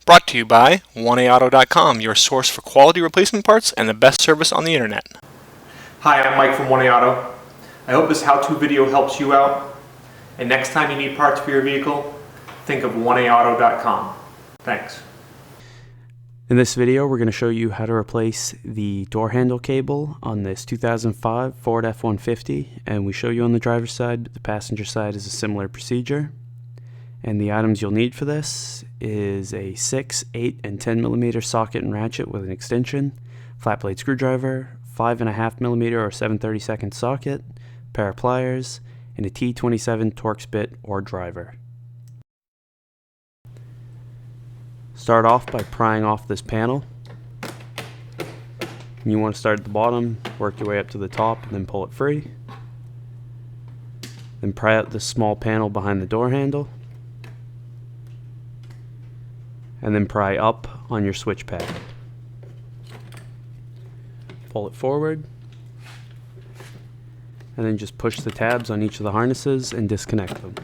Brought to you by 1AAuto.com, your source for quality replacement parts and the best service on the internet. Hi, I'm Mike from 1AAuto. I hope this how-to video helps you out. And next time you need parts for your vehicle, think of 1AAuto.com. Thanks. In this video, we're going to show you how to replace the door handle cable on this 2005 Ford F-150, and we show you on the driver's side, but the passenger side is a similar procedure. And the items you'll need for this is a 6, 8, and 10 millimeter socket and ratchet with an extension, flat blade screwdriver, 5.5 millimeter or 7/32 socket, pair of pliers, and a T27 Torx bit or driver. Start off by prying off this panel. You want to start at the bottom, work your way up to the top, and then pull it free. Then pry out this small panel behind the door handle. And then pry up on your switch pad. Pull it forward. And then just push the tabs on each of the harnesses and disconnect them.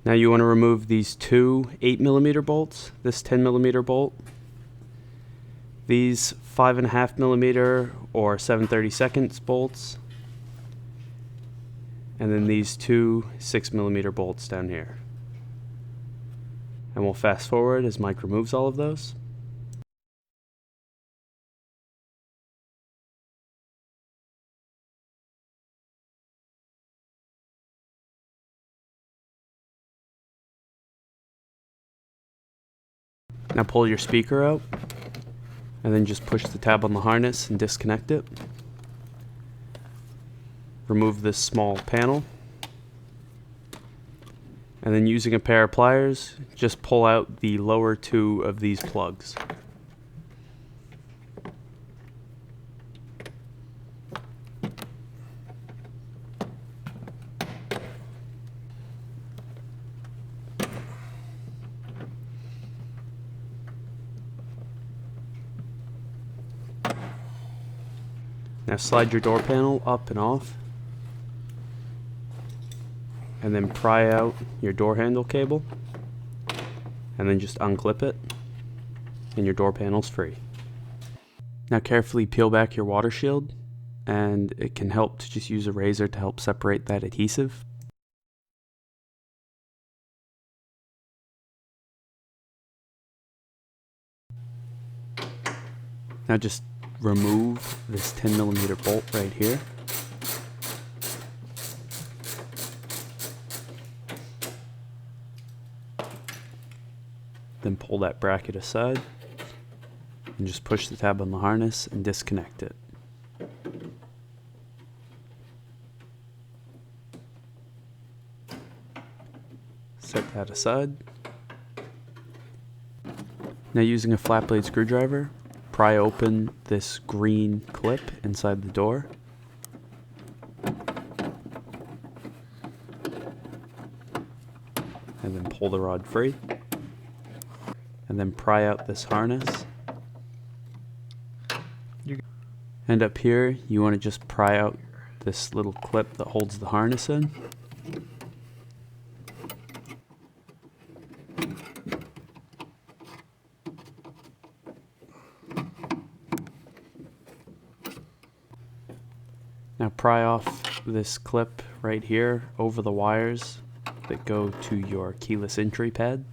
Now you want to remove these two 8 millimeter bolts, this 10 millimeter bolt, these 5.5 millimeter or 7/32 bolts, and then these two 6 millimeter bolts down here. And we'll fast forward as Mike removes all of those. Now pull your speaker out, and then just push the tab on the harness and disconnect it. Remove this small panel, and then using a pair of pliers, just pull out the lower two of these plugs. Now slide your door panel up and off, and then pry out your door handle cable, and then just unclip it, and your door panel's free. Now carefully peel back your water shield, and it can help to just use a razor to help separate that adhesive. Now just remove this 10 millimeter bolt right here. Then pull that bracket aside and just push the tab on the harness and disconnect it. Set that aside. Now using a flat blade screwdriver, pry open this green clip inside the door. And then pull the rod free. And then pry out this harness. And up here, you want to just pry out this little clip that holds the harness in. Now pry off this clip right here over the wires that go to your keyless entry pad.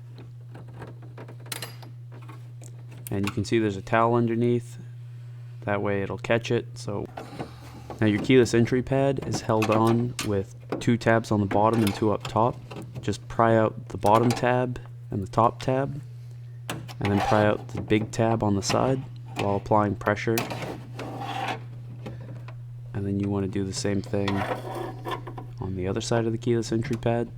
And you can see there's a towel underneath, that way it'll catch it. So now your keyless entry pad is held on with two tabs on the bottom and two up top. Just pry out the bottom tab and the top tab, and then pry out the big tab on the side while applying pressure. And then you want to do the same thing on the other side of the keyless entry pad.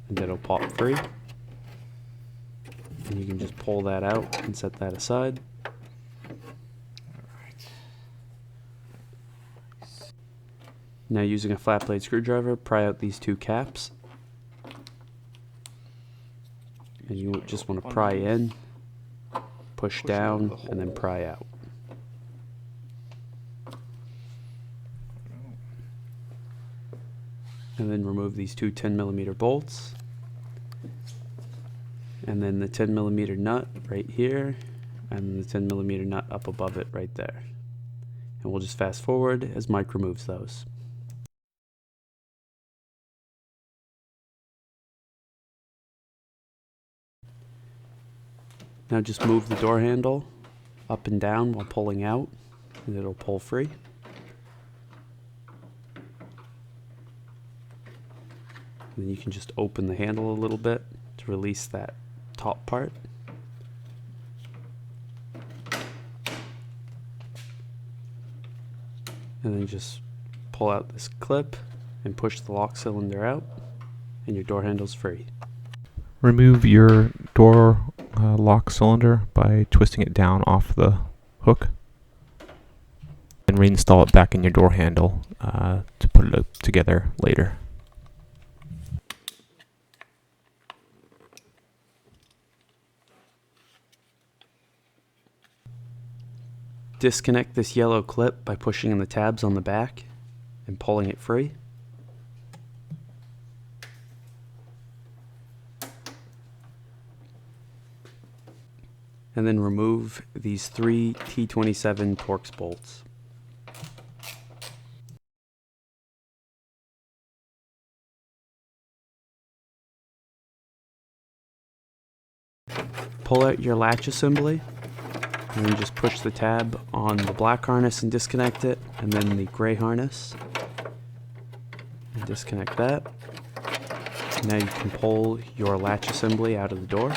And it'll pop free. And you can just pull that out and set that aside. Now using a flat blade screwdriver, pry out these two caps. And you just want to pry in, push down, and then pry out. And then remove these two 10mm bolts. And then the 10mm nut right here, and the 10mm nut up above it right there. And we'll just fast forward as Mike removes those. Now just move the door handle up and down while pulling out, and it'll pull free. And then you can just open the handle a little bit to release that top part. And then just pull out this clip and push the lock cylinder out, and your door handle's free. Remove your door lock cylinder by twisting it down off the hook, and reinstall it back in your door handle to put it together later. Disconnect this yellow clip by pushing in the tabs on the back and pulling it free. And then remove these three T27 Torx bolts. Pull out your latch assembly, and then just push the tab on the black harness and disconnect it, and then the gray harness and disconnect that. Now you can pull your latch assembly out of the door.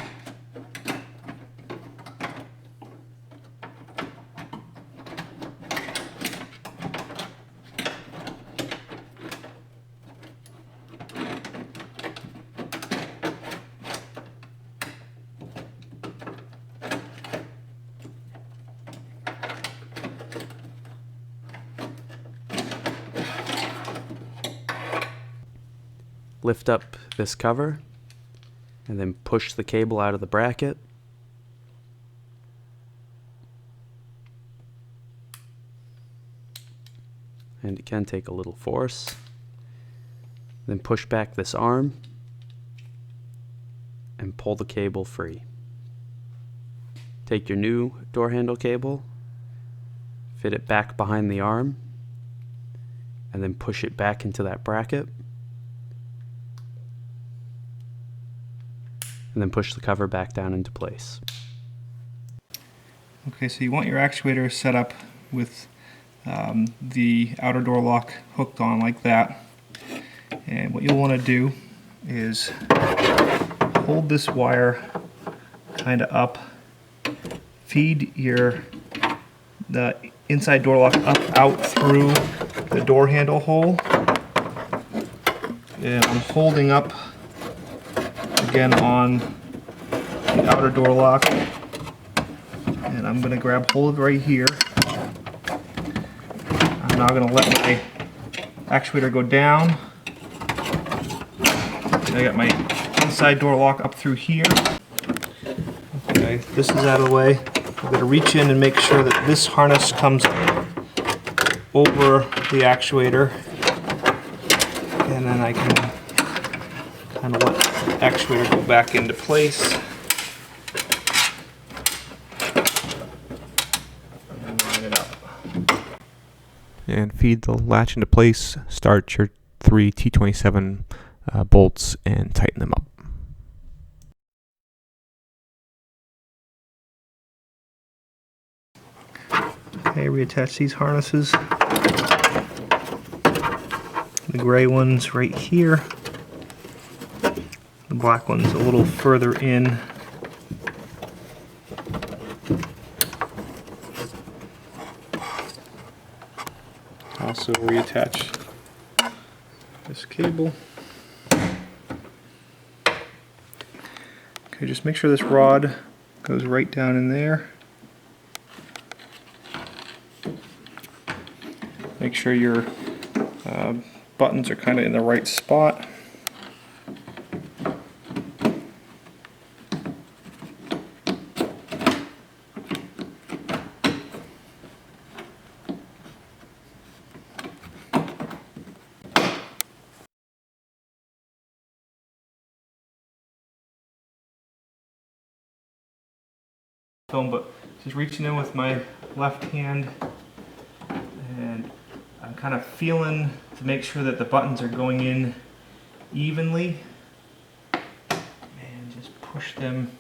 Lift up this cover and then push the cable out of the bracket. And it can take a little force. Then push back this arm and pull the cable free. Take your new door handle cable, fit it back behind the arm, and then push it back into that bracket. And then push the cover back down into place. Okay, so you want your actuator set up with the outer door lock hooked on like that. And what you'll want to do is hold this wire kind of up, feed the inside door lock up out through the door handle hole. And I'm holding up again on the outer door lock, and I'm going to grab hold right here. I'm now going to let my actuator go down. I got my inside door lock up through here. Okay, this is out of the way. I'm going to reach in and make sure that this harness comes over the actuator, and then I can kind of let the actuator go back into place. And line it up. And feed the latch into place, start your three T27 bolts and tighten them up. Okay, reattach these harnesses. The gray one's right here. The black one's a little further in. Also reattach this cable. Okay, just make sure this rod goes right down in there. Make sure your buttons are kind of in the right spot. film, but just reaching in with my left hand, and I'm kind of feeling to make sure that the buttons are going in evenly, and just push them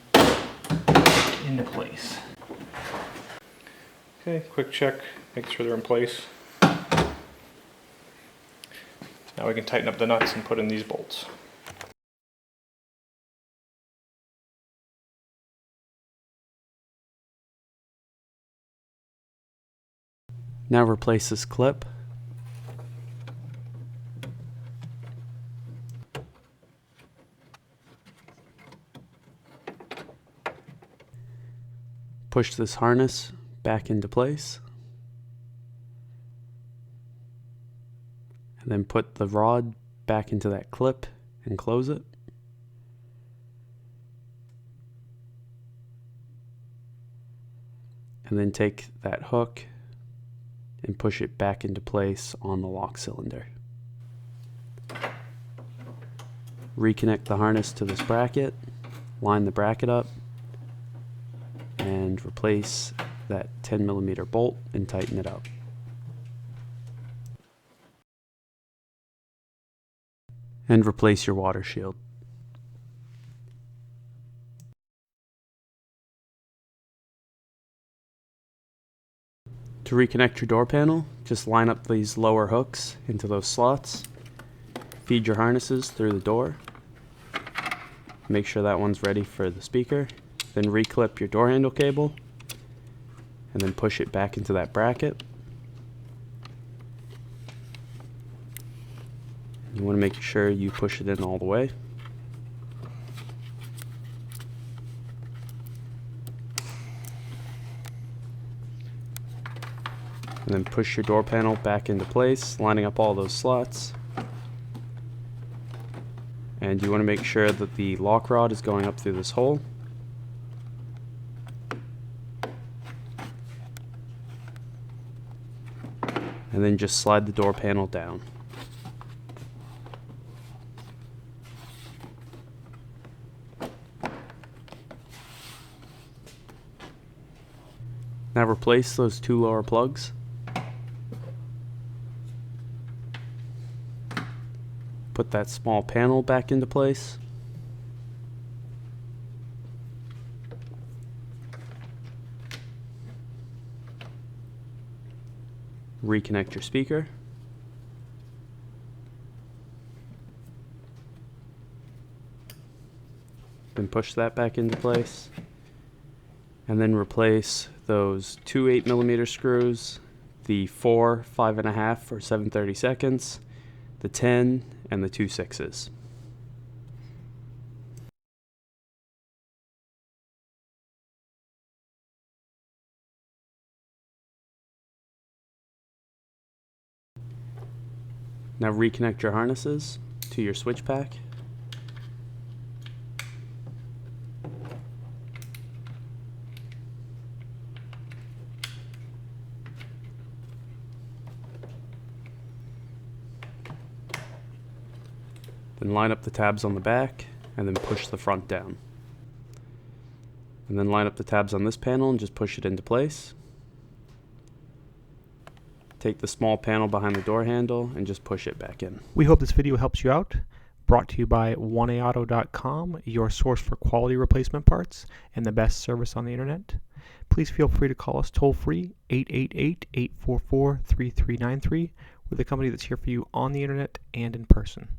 into place. Okay, quick check, make sure they're in place. Now we can tighten up the nuts and put in these bolts. Now replace this clip. Push this harness back into place. And then put the rod back into that clip and close it. And then take that hook and push it back into place on the lock cylinder. Reconnect the harness to this bracket, line the bracket up, and replace that 10mm bolt and tighten it up. And replace your water shield. To reconnect your door panel, just line up these lower hooks into those slots. Feed your harnesses through the door. Make sure that one's ready for the speaker. Then reclip your door handle cable and then push it back into that bracket. You want to make sure you push it in all the way. And then push your door panel back into place, lining up all those slots. And you want to make sure that the lock rod is going up through this hole. And then just slide the door panel down. Now replace those two lower plugs. Put that small panel back into place. Reconnect your speaker. Then push that back into place. And then replace those two 8mm screws, the 4 5.5 for 7/32, the 10, and the 2 6s. Now reconnect your harnesses to your switch pack. Then line up the tabs on the back and then push the front down. And then line up the tabs on this panel and just push it into place. Take the small panel behind the door handle and just push it back in. We hope this video helps you out. Brought to you by 1aauto.com, your source for quality replacement parts and the best service on the internet. Please feel free to call us toll free 888-844-3393. We're the company that's here for you on the internet and in person.